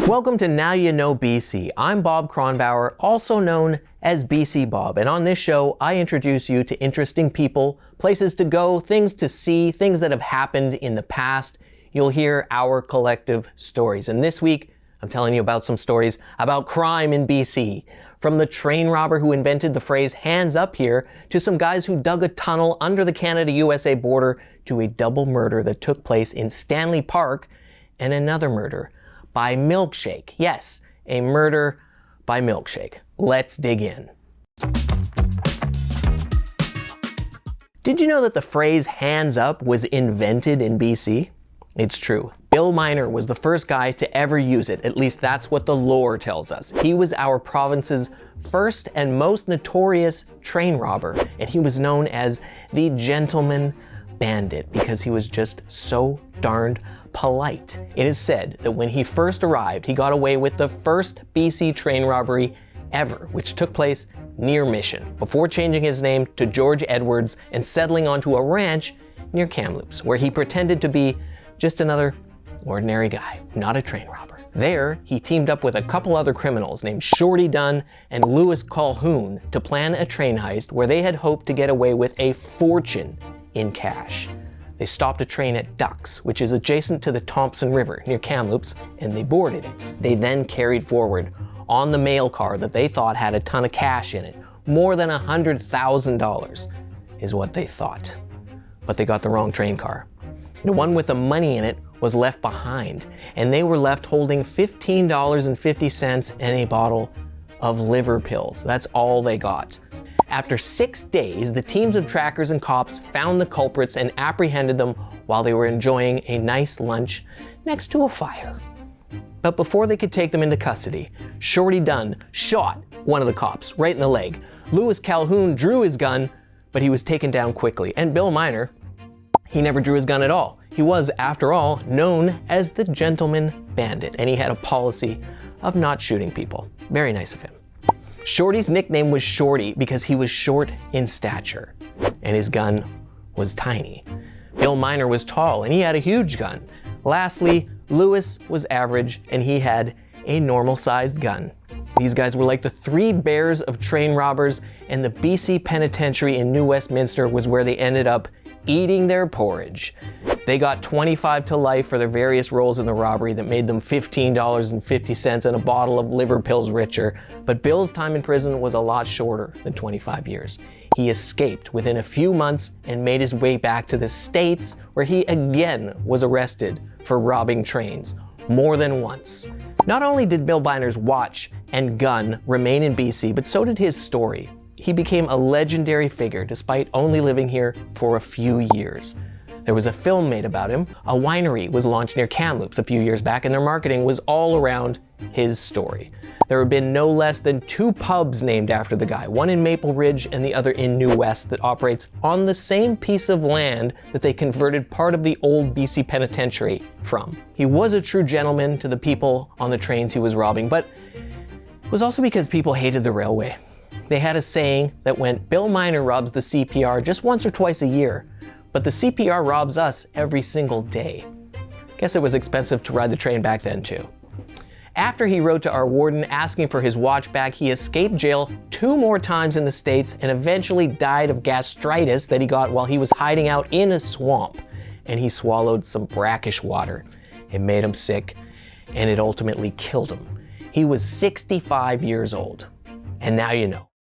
Welcome to Now You Know BC. I'm Bob Kronbauer, also known as BC Bob, and on this show I introduce you to interesting people, places to go, things to see, things that have happened in the past. You'll hear our collective stories, and this week I'm telling you about some stories about crime in BC. From the train robber who invented the phrase "hands up here" to some guys who dug a tunnel under the Canada-USA border to a double murder that took place in Stanley Park and another murder by milkshake. Yes, a murder by milkshake. Let's dig in. Did you know that the phrase "hands up" was invented in BC? It's true. Bill Miner was the first guy to ever use it. At least that's what the lore tells us. He was our province's first and most notorious train robber, and he was known as the Gentleman Bandit because he was just so darned polite. It is said that when he first arrived, he got away with the first BC train robbery ever, which took place near Mission, before changing his name to George Edwards and settling onto a ranch near Kamloops, where he pretended to be just another ordinary guy, not a train robber. There, he teamed up with a couple other criminals named Shorty Dunn and Louis Calhoun to plan a train heist where they had hoped to get away with a fortune in cash. They stopped a train at Ducks, which is adjacent to the Thompson River near Kamloops, and they boarded it. They then carried forward on the mail car that they thought had a ton of cash in it. More than $100,000 is what they thought. But they got the wrong train car. The one with the money in it was left behind, and they were left holding $15.50 and a bottle of liver pills. That's all they got. After 6 days, the teams of trackers and cops found the culprits and apprehended them while they were enjoying a nice lunch next to a fire. But before they could take them into custody, Shorty Dunn shot one of the cops right in the leg. Louis Calhoun drew his gun, but he was taken down quickly. And Bill Miner, he never drew his gun at all. He was, after all, known as the Gentleman Bandit, and he had a policy of not shooting people. Very nice of him. Shorty's nickname was Shorty because he was short in stature, and his gun was tiny. Bill Miner was tall, and he had a huge gun. Lastly, Louis was average, and he had a normal-sized gun. These guys were like the three bears of train robbers, and the BC Penitentiary in New Westminster was where they ended up eating their porridge. They got 25 to life for their various roles in the robbery that made them $15.50 and a bottle of liver pills richer, but Bill's time in prison was a lot shorter than 25 years. He escaped within a few months and made his way back to the States, where he again was arrested for robbing trains, more than once. Not only did Bill Miner's watch and gun remain in BC, but so did his story. He became a legendary figure despite only living here for a few years. There was a film made about him. A winery was launched near Kamloops a few years back, and their marketing was all around his story. There have been no less than 2 pubs named after the guy, one in Maple Ridge and the other in New West, that operates on the same piece of land that they converted part of the old BC Penitentiary from. He was a true gentleman to the people on the trains he was robbing, but it was also because people hated the railway. They had a saying that went, "Bill Miner robs the CPR just once or twice a year, but the CPR robs us every single day." Guess it was expensive to ride the train back then too. After he wrote to our warden asking for his watch back, he escaped jail 2 more times in the States and eventually died of gastritis that he got while he was hiding out in a swamp. And he swallowed some brackish water. It made him sick, and it ultimately killed him. He was 65 years old. And now you know.